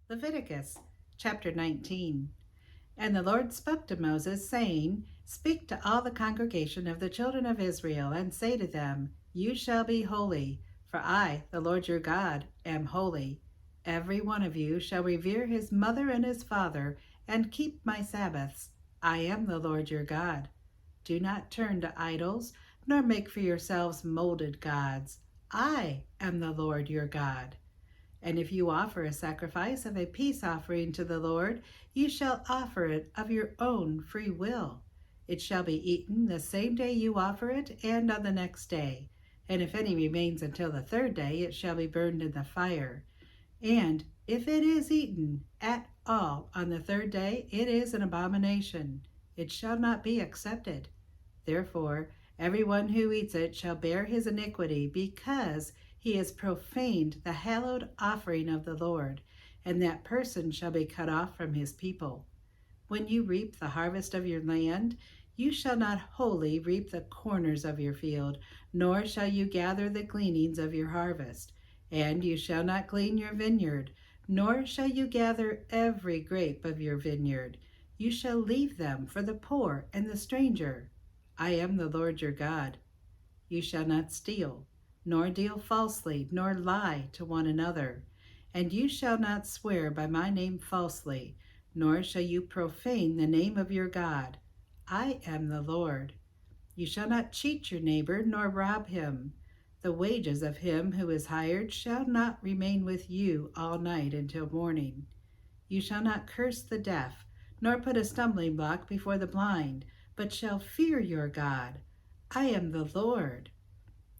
Leviticus chapter 19. And the Lord spoke to Moses, saying, Speak to all the congregation of the children of Israel, and say to them, You shall be holy, for I, the Lord your God, am holy. Every one of you shall revere his mother and his father, and keep my Sabbaths. I am the Lord your God. Do not turn to idols, nor make for yourselves molded gods. I am the Lord your God. And if you offer a sacrifice of a peace offering to the Lord, you shall offer it of your own free will. It shall be eaten the same day you offer it, and on the next day. And if any remains until the third day, it shall be burned in the fire. And if it is eaten at all on the third day, it is an abomination. It shall not be accepted. Therefore, everyone who eats it shall bear his iniquity, because he has profaned the hallowed offering of the Lord, and that person shall be cut off from his people. When you reap the harvest of your land, you shall not wholly reap the corners of your field, nor shall you gather the gleanings of your harvest. And you shall not glean your vineyard, nor shall you gather every grape of your vineyard. You shall leave them for the poor and the stranger. I am the Lord your God. You shall not steal, nor deal falsely, nor lie to one another. And you shall not swear by my name falsely, nor shall you profane the name of your God. I am the Lord. You shall not cheat your neighbor, nor rob him. The wages of him who is hired shall not remain with you all night until morning. You shall not curse the deaf, nor put a stumbling block before the blind, but shall fear your God. I am the Lord.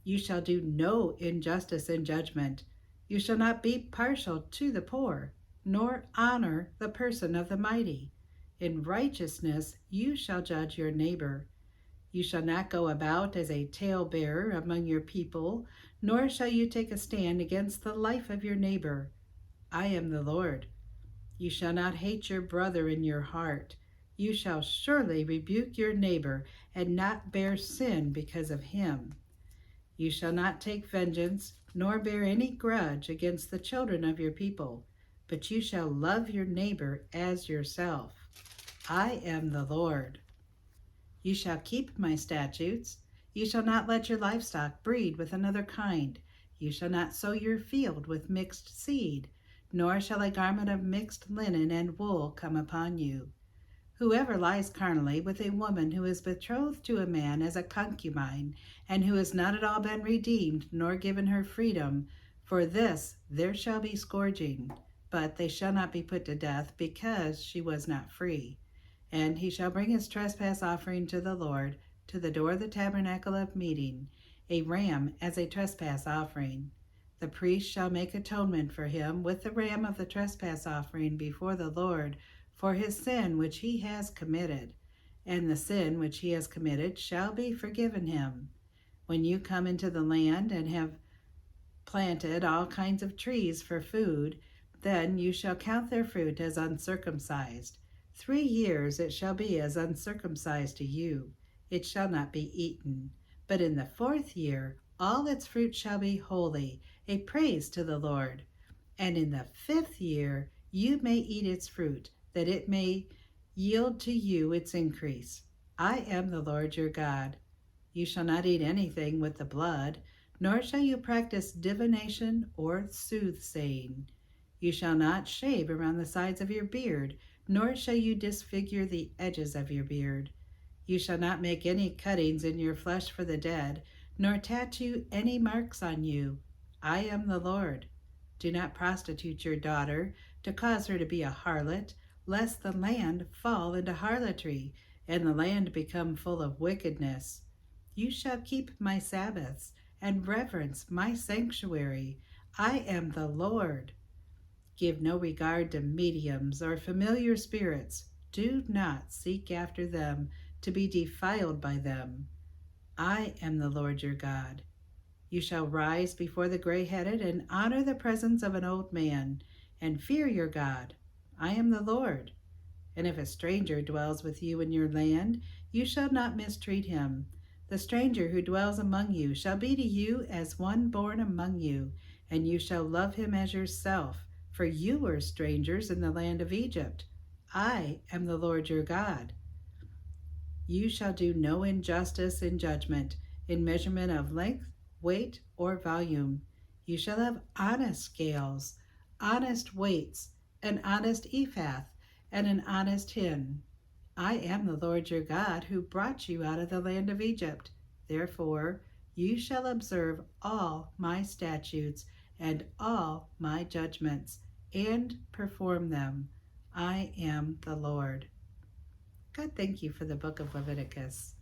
You shall do no injustice in judgment. You shall not be partial to the poor, nor honor the person of the mighty. In righteousness you shall judge your neighbor. You shall not go about as a talebearer among your people, nor shall you take a stand against the life of your neighbor. I am the Lord. You shall not hate your brother in your heart. You shall surely rebuke your neighbor, and not bear sin because of him. You shall not take vengeance, nor bear any grudge against the children of your people, but you shall love your neighbor as yourself. I am the Lord. You shall keep my statutes. You shall not let your livestock breed with another kind. You shall not sow your field with mixed seed, nor shall a garment of mixed linen and wool come upon you. Whoever lies carnally with a woman who is betrothed to a man as a concubine, and who has not at all been redeemed, nor given her freedom, for this there shall be scourging, but they shall not be put to death, because she was not free. And he shall bring his trespass offering to the Lord, to the door of the tabernacle of meeting, a ram as a trespass offering. The priest shall make atonement for him with the ram of the trespass offering before the Lord, for his sin which he has committed, and the sin which he has committed shall be forgiven him. When you come into the land and have planted all kinds of trees for food, then you shall count their fruit as uncircumcised. 3 years it shall be as uncircumcised to you. It shall not be eaten. But in the 4th year all its fruit shall be holy, a praise to the Lord. And in the 5th year you may eat its fruit, that it may yield to you its increase. I am the Lord your God. You shall not eat anything with the blood, nor shall you practice divination or soothsaying. You shall not shave around the sides of your beard, nor shall you disfigure the edges of your beard. You shall not make any cuttings in your flesh for the dead, nor tattoo any marks on you. I am the Lord. Do not prostitute your daughter, to cause her to be a harlot, lest the land fall into harlotry, and the land become full of wickedness. You shall keep my Sabbaths, and reverence my sanctuary. I am the Lord. Give no regard to mediums or familiar spirits. Do not seek after them, to be defiled by them. I am the Lord your God. You shall rise before the gray-headed, and honor the presence of an old man, and fear your God. I am the Lord. And if a stranger dwells with you in your land, you shall not mistreat him. The stranger who dwells among you shall be to you as one born among you, and you shall love him as yourself, for you were strangers in the land of Egypt. I am the Lord your God. You shall do no injustice in judgment, in measurement of length, weight, or volume. You shall have honest scales, honest weights, an honest ephah, and an honest hin. I am the Lord your God who brought you out of the land of Egypt. Therefore, you shall observe all my statutes and all my judgments, and perform them. I am the Lord. God, thank you for the book of Leviticus.